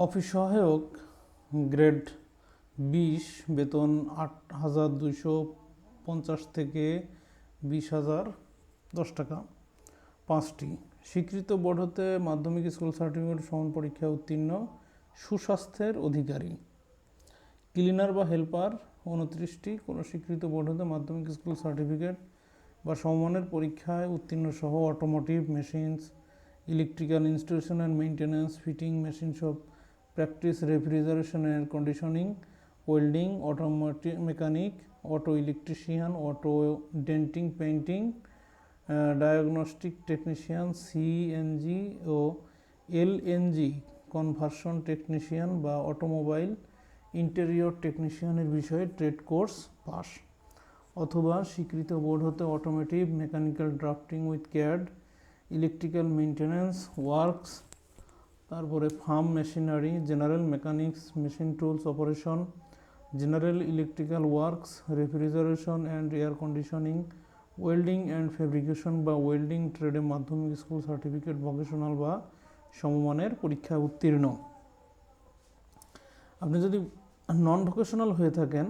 Office সহায়ক grade 20 বেতন 8,250 থেকে 20,000 10 টাকা। 5টি স্বীকৃত বোর্ড হতে মাধ্যমিক স্কুল সার্টিফিকেট সমান পরীক্ষায় উত্তীর্ণ সুস্বাস্থ্যের অধিকারী। ক্লিনার বা হেল্পার 29টি কোনো স্বীকৃত বোর্ড হতে মাধ্যমিক স্কুল সার্টিফিকেট বা সমমানের পরীক্ষায় উত্তীর্ণ সহ automotive machines, electrical installation and maintenance, fitting machine shop practice, refrigeration and conditioning, welding, automotive mechanic, auto electrician, auto denting, painting, diagnostic technician, CNG ও এলএনজি কনভার্সন টেকনিশিয়ান বা অটোমোবাইল ইন্টেরিয়র টেকনিশিয়ানের বিষয়ে trade course pass, অথবা স্বীকৃত board হতে automotive mechanical drafting with CAD, electrical maintenance works, তারপরে farm machinery, general mechanics, machine tools operation, general electrical works, refrigeration and air conditioning, welding and fabrication বা welding ট্রেডে মাধ্যমিক school certificate vocational বা সমমানের পরীক্ষায় উত্তীর্ণ। আপনি যদি নন ভোকেশনাল হয়ে থাকেন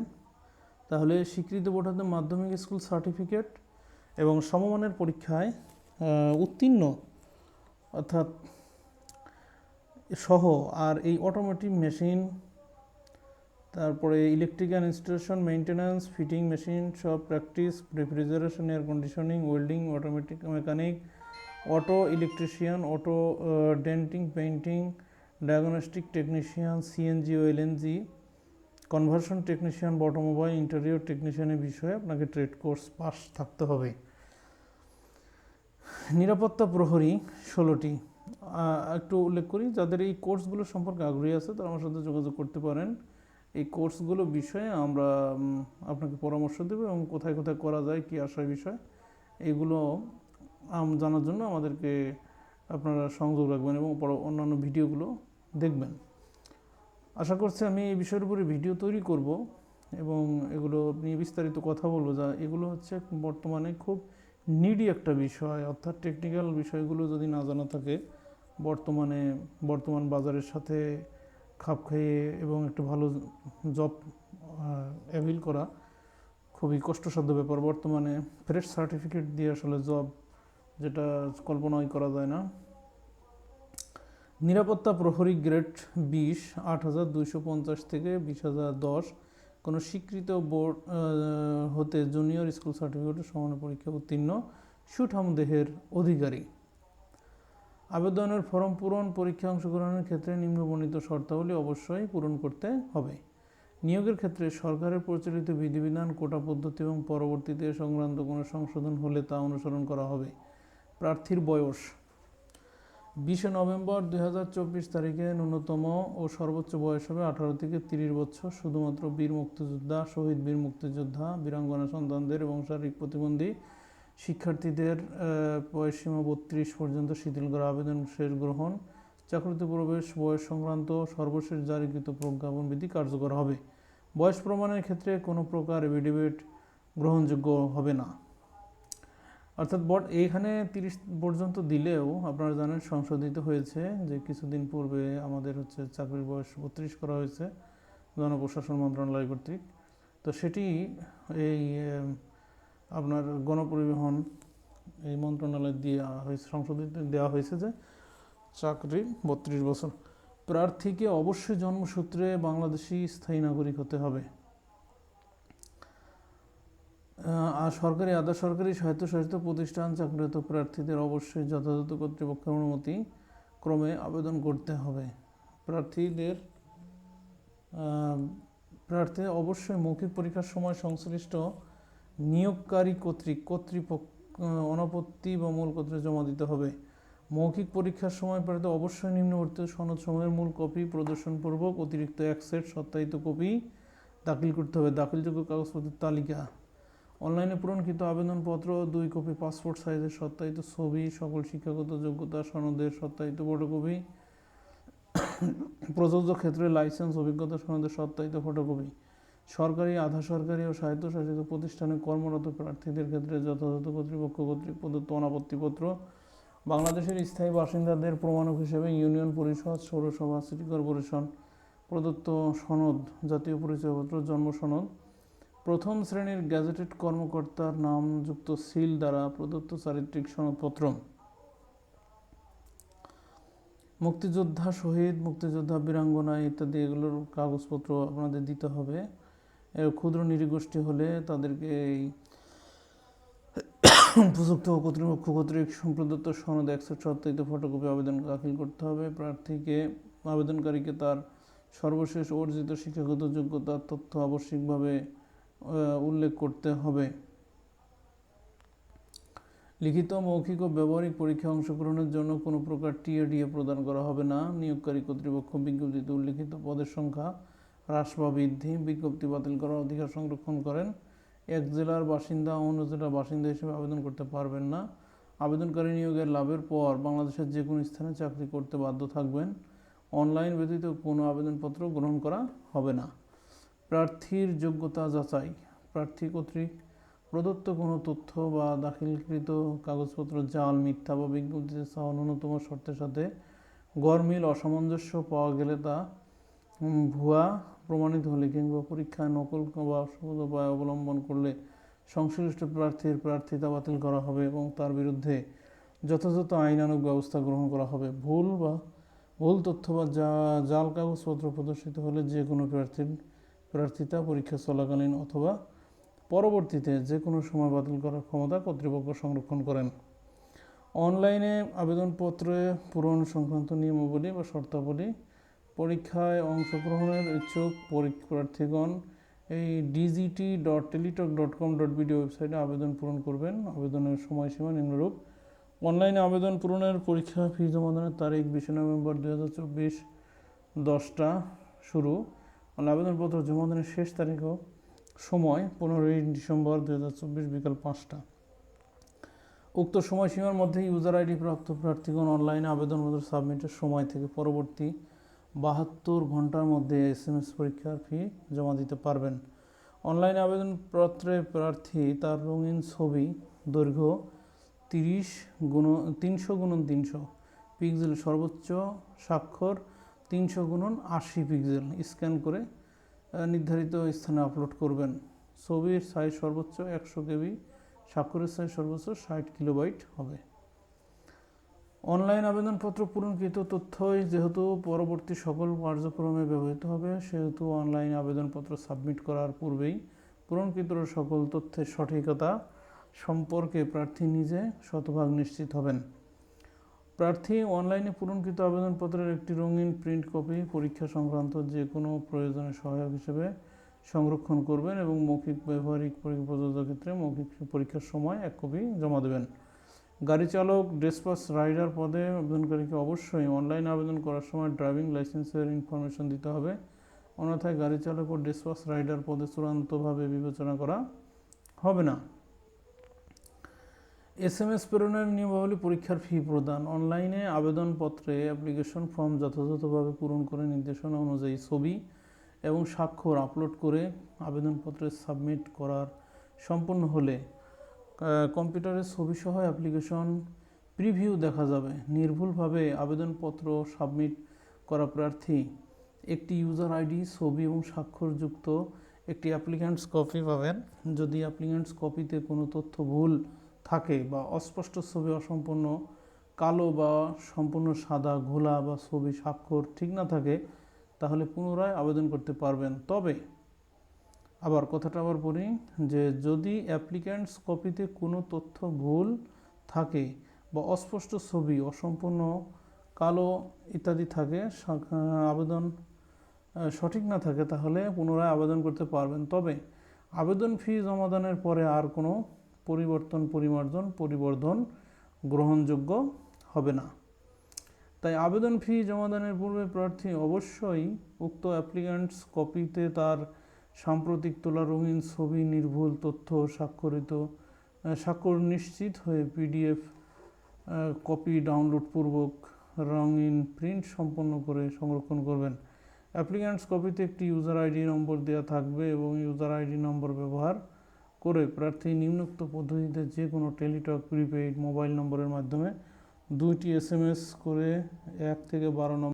তাহলে স্বীকৃত বোর্ড হতে মাধ্যমিক স্কুল সার্টিফিকেট এবং সমমানের পরীক্ষায় উত্তীর্ণ অর্থাৎ সহ আর এই অটোমেটিক মেশিন, তারপরে electrical installation, maintenance, fitting machine shop practice, refrigeration, air conditioning, welding, automatic mechanic, auto electrician, auto denting, painting, diagnostic technician, CNG ও এলএনজি কনভার্সন টেকনিশিয়ান বা অটোমোবাইল ইন্টেরিয়র টেকনিশিয়ানের বিষয়ে আপনাকে ট্রেড কোর্স পাস থাকতে হবে। নিরাপত্তা প্রহরী 16টি। একটু উল্লেখ করি, যাদের এই কোর্সগুলো সম্পর্কে আগ্রহী আছে তারা আমার সাথে যোগাযোগ করতে পারেন। এই কোর্সগুলো বিষয়ে আমরা আপনাকে পরামর্শ দেব এবং কোথায় কোথায় করা যায়, কী আশয় বিষয়, এগুলো জানার জন্য আমাদেরকে আপনারা সংযোগ রাখবেন এবং অন্যান্য ভিডিওগুলো দেখবেন। আশা করছি আমি এই বিষয়ের উপরে ভিডিও তৈরি করব এবং এগুলো নিয়ে বিস্তারিত কথা বলবো, যা এগুলো হচ্ছে বর্তমানে খুব নিডি একটা বিষয়। অর্থাৎ টেকনিক্যাল বিষয়গুলো যদি না জানা থাকে বর্তমান বাজারের সাথে খাপ খাইয়ে এবং একটা ভালো জব অ্যাভিল করা খুবই কষ্টসাধ্য ব্যাপার। বর্তমানে ফ্রেশ সার্টিফিকেট দিয়ে আসলে জব যেটা কল্পনাই করা যায় না। নিরাপত্তা প্রহরী গ্রেড 20 8,250 থেকে 20,010 কোনো স্বীকৃত বোর্ড হতে জুনিয়র স্কুল সার্টিফিকেটের সমান পরীক্ষা উত্তীর্ণ সুঠাম দেহের অধিকারী। আবেদনের ফর্ম পূরণ, পরীক্ষা অংশগ্রহণের ক্ষেত্রে নিম্নবর্ণিত শর্তাবলী অবশ্যই পূরণ করতে হবে। নিয়োগের ক্ষেত্রে সরকারের প্রচলিত বিধিবিধান, কোটা পদ্ধতি এবং পরবর্তীতে সংক্রান্ত কোনো সংশোধন হলে তা অনুসরণ করা হবে। প্রার্থীর বয়স 20 নভেম্বর 2024 তারিখে ন্যূনতম ও সর্বোচ্চ বয়স হবে 18 থেকে 30 বছর। শুধুমাত্র বীর মুক্তিযোদ্ধা, শহীদ বীর মুক্তিযোদ্ধা, বীরাঙ্গনা সন্তানদের এবং শারীরিক প্রতিবন্ধী শিক্ষার্থীদের বয়সসীমা 32 পর্যন্ত শিথিল করা। আবেদন শেষ গ্রহণ। চাকরিতে প্রবেশ বয়স সংক্রান্ত সর্বশেষ জারিকৃত প্রজ্ঞাপন বিধি কার্যকর হবে। বয়স প্রমাণের ক্ষেত্রে কোনো প্রকার এফিডেভিট গ্রহণযোগ্য হবে না। অর্থাৎ এইখানে 30 পর্যন্ত দিলেও আপনারা জানেন সংশোধিত হয়েছে যে কিছুদিন পূর্বে আমাদের চাকরির বয়স 32 করা হয়েছে জনপ্রশাসন মন্ত্রণালয় কর্তৃক। তো সেটি এই আপনার গণপরিবহন এই মন্ত্রণালয় সংশোধিত দেওয়া হয়েছে যে চাকরি 32 বছর। প্রার্থীকে অবশ্যই জন্মসূত্রে বাংলাদেশি স্থায়ী নাগরিক হতে হবে। আর সরকারি, আধা সরকারি, স্বায়ত্তশাসিত প্রতিষ্ঠান চাকরিরত প্রার্থীদের অবশ্যই যথাযথ কর্তৃপক্ষের অনুমতি ক্রমে আবেদন করতে হবে। প্রার্থীদের অবশ্যই মৌখিক পরীক্ষার সময় সংশ্লিষ্ট নিয়োগকারী কর্তৃপক্ষ অনাপত্তি বা মূলপত্রে জমা দিতে হবে। মৌখিক পরীক্ষার সময় প্রার্থী অবশ্যই নিম্নবর্তিত সনদসমূহের মূল কপি প্রদর্শনপূর্বক অতিরিক্ত 1 সেট সত্যায়িত কপি দাখিল করতে হবে। দাখিলযোগ্য কাগজপত্রের তালিকা: অনলাইনে পূরণকৃত আবেদনপত্র, 2 কপি পাসপোর্ট সাইজের সত্যায়িত ছবি, সকল শিক্ষাগত যোগ্যতা সনদের সত্যায়িত ফটোকপি, প্রযোজ্য ক্ষেত্রে লাইসেন্স, অভিজ্ঞতা সনদের সত্যায়িত ফটোকপি। সরকারি, আধা সরকারি ও স্বায়ত্তশাসিত প্রতিষ্ঠানে কর্মরত প্রার্থীদের ক্ষেত্রে যথাযথ কর্তৃপক্ষ কর্তৃক প্রদত্ত অনাপত্তিপত্র বাংলাদেশের স্থায়ী বাসিন্দাদের প্রমাণক হিসেবে ইউনিয়ন পরিষদ, সৌরসভা, সিটি কর্পোরেশন প্রদত্ত সনদ, জাতীয় পরিচয়পত্র, জন্ম সনদ, প্রথম শ্রেণীর গ্যাজেটেড কর্মকর্তার নামযুক্ত সিল দ্বারা প্রদত্ত চারিত্রিক সনদপত্র, মুক্তিযোদ্ধা, শহীদ, মুক্তিযোদ্ধা, বীরাঙ্গনা ইত্যাদি এগুলোর কাগজপত্র আপনাদের দিতে হবে। ক্ষুদ্র নৃগোষ্ঠী হলে তাদেরকে এই উপযুক্ত কর্তৃপক্ষ কর্তৃক প্রদত্ত সনদ একসেট সত্যায়িত ফটোকপি আবেদন দাখিল করতে হবে। আবেদনকারীকে তার সর্বশেষ অর্জিত শিক্ষাগত যোগ্যতার তথ্য আবশ্যিকভাবে উল্লেখ করতে হবে। লিখিত, মৌখিক ও ব্যবহারিক পরীক্ষায় অংশগ্রহণের জন্য কোনো প্রকার টিএডিএ প্রদান করা হবে না। নিয়োগকারী কর্তৃপক্ষ বিজ্ঞপ্তিতে উল্লিখিত পদের সংখ্যা হ্রাস বা বৃদ্ধি, বিজ্ঞপ্তি বাতিল করার অধিকার সংরক্ষণ করেন। এক জেলার বাসিন্দা অন্য জেলার বাসিন্দা হিসেবে আবেদন করতে পারবেন না। আবেদনকারী নিয়োগের লাভের পর বাংলাদেশের যে কোনো স্থানে চাকরি করতে বাধ্য থাকবেন। অনলাইন ব্যতীত কোনো আবেদনপত্র গ্রহণ করা হবে না। প্রার্থীর যোগ্যতা যাচাই, প্রার্থী কর্তৃক প্রদত্ত কোনো তথ্য বা দাখিলকৃত কাগজপত্র জাল, মিথ্যা বা বিজ্ঞপ্তিতে চাওয়া ন্যূনতম শর্তের সাথে গরমিল, অসামঞ্জস্য পাওয়া গেলে তা ভুয়া প্রমাণিত হলে কিংবা পরীক্ষায় নকল বা অসংগত উপায় অবলম্বন করলে সংশ্লিষ্ট প্রার্থীর প্রার্থিতা বাতিল করা হবে এবং তার বিরুদ্ধে যথাযথ আইনানুগ ব্যবস্থা গ্রহণ করা হবে। ভুল তথ্য বা জাল কাগজপত্র প্রদর্শিত হলে যে কোনো প্রার্থিতা পরীক্ষা চলাকালীন অথবা পরবর্তীতে যে কোনো সময় বাতিল করার ক্ষমতা কর্তৃপক্ষ সংরক্ষণ করেন। অনলাইনে আবেদনপত্রে পূরণ সংক্রান্ত নিয়মাবলী বা শর্তাবলী, পরীক্ষায় অংশগ্রহণের ইচ্ছুক প্রার্থীগণ এই dgt.teletalk.com.bd ওয়েবসাইটে আবেদন পূরণ করবেন। আবেদনের সময়সীমা নিম্নরূপ: অনলাইনে আবেদন পূরণের পরীক্ষা ফি জমাদানের তারিখ 20 নভেম্বর 2024 10টা শুরু। আবেদনপত্র জমাদানের শেষ তারিখ ও সময় 15 ডিসেম্বর 2024 বিকাল 5টা। উক্ত সময়সীমার মধ্যে ইউজার আইডি প্রাপ্ত প্রার্থীগণ অনলাইনে আবেদনপত্র সাবমিটের সময় থেকে পরবর্তী 72 ঘন্টার মধ্যে SMS পরীক্ষার ফি জমা দিতে পারবেন। অনলাইনে আবেদনপত্রে প্রার্থী তার রঙিন ছবি, দৈর্ঘ্য 300x300 পিক্সেল, সর্বোচ্চ স্বাক্ষর 300x80 পিক্সেল স্ক্যান করে নির্ধারিত স্থানে আপলোড করবেন। ছবির সাইজ সর্বোচ্চ 100 KB, স্বাক্ষরের সাইজ সর্বোচ্চ 60 কিলোবাইট হবে। অনলাইন আবেদনপত্র পূরণকৃত তথ্যই যেহেতু পরবর্তী সকল কার্যক্রমে ব্যবহৃত হবে, সেহেতু অনলাইন আবেদনপত্র সাবমিট করার পূর্বেই পূরণকৃত সকল তথ্যের সঠিকতা সম্পর্কে প্রার্থী নিজে শতভাগ নিশ্চিত হবেন। প্রার্থী অনলাইনে পূরণকৃত আবেদনপত্রের একটি রঙিন প্রিন্ট কপি পরীক্ষা সংক্রান্ত যে কোনো প্রয়োজনে সহায়ক হিসেবে সংরক্ষণ করবেন এবং মৌখিক ব্যবহারিক প্রযোজ্য ক্ষেত্রে মৌখিক পরীক্ষার সময় এক কপি জমা দেবেন। গাড়ি চালক, ডেসপাচ রাইডার পদে আবেদনকারীকে অবশ্যই অনলাইন আবেদন করার সময় ড্রাইভিং লাইসেন্সের ইনফরমেশন দিতে হবে, অন্যথায় গাড়ি চালক ও ডেসপাচ রাইডার পদে চূড়ান্তভাবে বিবেচনা করা হবে না। SMS প্রেরণের নিয়মাবলী, পরীক্ষার ফি প্রদান। অনলাইনে আবেদনপত্রে অ্যাপ্লিকেশন ফর্ম যথাযথভাবে পূরণ করে নির্দেশনা অনুযায়ী ছবি এবং স্বাক্ষর আপলোড করে আবেদনপত্রে সাবমিট করার সম্পন্ন হলে কম্পিউটারে ছবিসহ অ্যাপ্লিকেশন প্রিভিউ দেখা যাবে। নির্ভুলভাবে আবেদনপত্র সাবমিট করা প্রার্থী একটি ইউজার আইডি, ছবি এবং স্বাক্ষরযুক্ত একটি অ্যাপ্লিক্যান্টস কপি পাবেন। যদি অ্যাপ্লিক্যান্টস কপিতে কোনো তথ্য ভুল থাকে বা অস্পষ্ট ছবি, অসম্পূর্ণ কালো বা সম্পূর্ণ সাদা, ঘোলা বা ছবি স্বাক্ষর ঠিক না থাকে, তাহলে পুনরায় আবেদন করতে পারবেন। তবে কথাটা আবার পড়ি, যে যদি অ্যাপ্লিক্যান্টস কপিতে কোনো তথ্য ভুল থাকে বা অস্পষ্ট ছবি, অসম্পূর্ণ কালো ইত্যাদি থাকে, আবেদন সঠিক না থাকে, তাহলে পুনরায় আবেদন করতে পারবেন। তবে আবেদন ফি জমাদানের পরে আর কোনো পরিবর্ধন গ্রহণযোগ্য হবে না। তাই আবেদন ফি জমাদানের পূর্বে প্রার্থী অবশ্যই উক্ত অ্যাপ্লিক্যান্টস কপিতে তার সাম্প্রতিক তোলা রঙিন ছবি, নির্ভুল তথ্য স্বাক্ষর নিশ্চিত হয়ে PDF কপি ডাউনলোডপূর্বক রঙিন প্রিন্ট সম্পন্ন করে সংরক্ষণ করবেন। অ্যাপ্লিক্যান্টস কপিতে একটি ইউজার আইডি নম্বর দেওয়া থাকবে এবং ইউজার আইডি নম্বর ব্যবহার করে প্রার্থী নিম্নোক্ত পদ্ধতিতে যে কোনো টেলিটক প্রিপেইড মোবাইল নম্বরের মাধ্যমে 2টি SMS করে 1 থেকে 12 নম্বর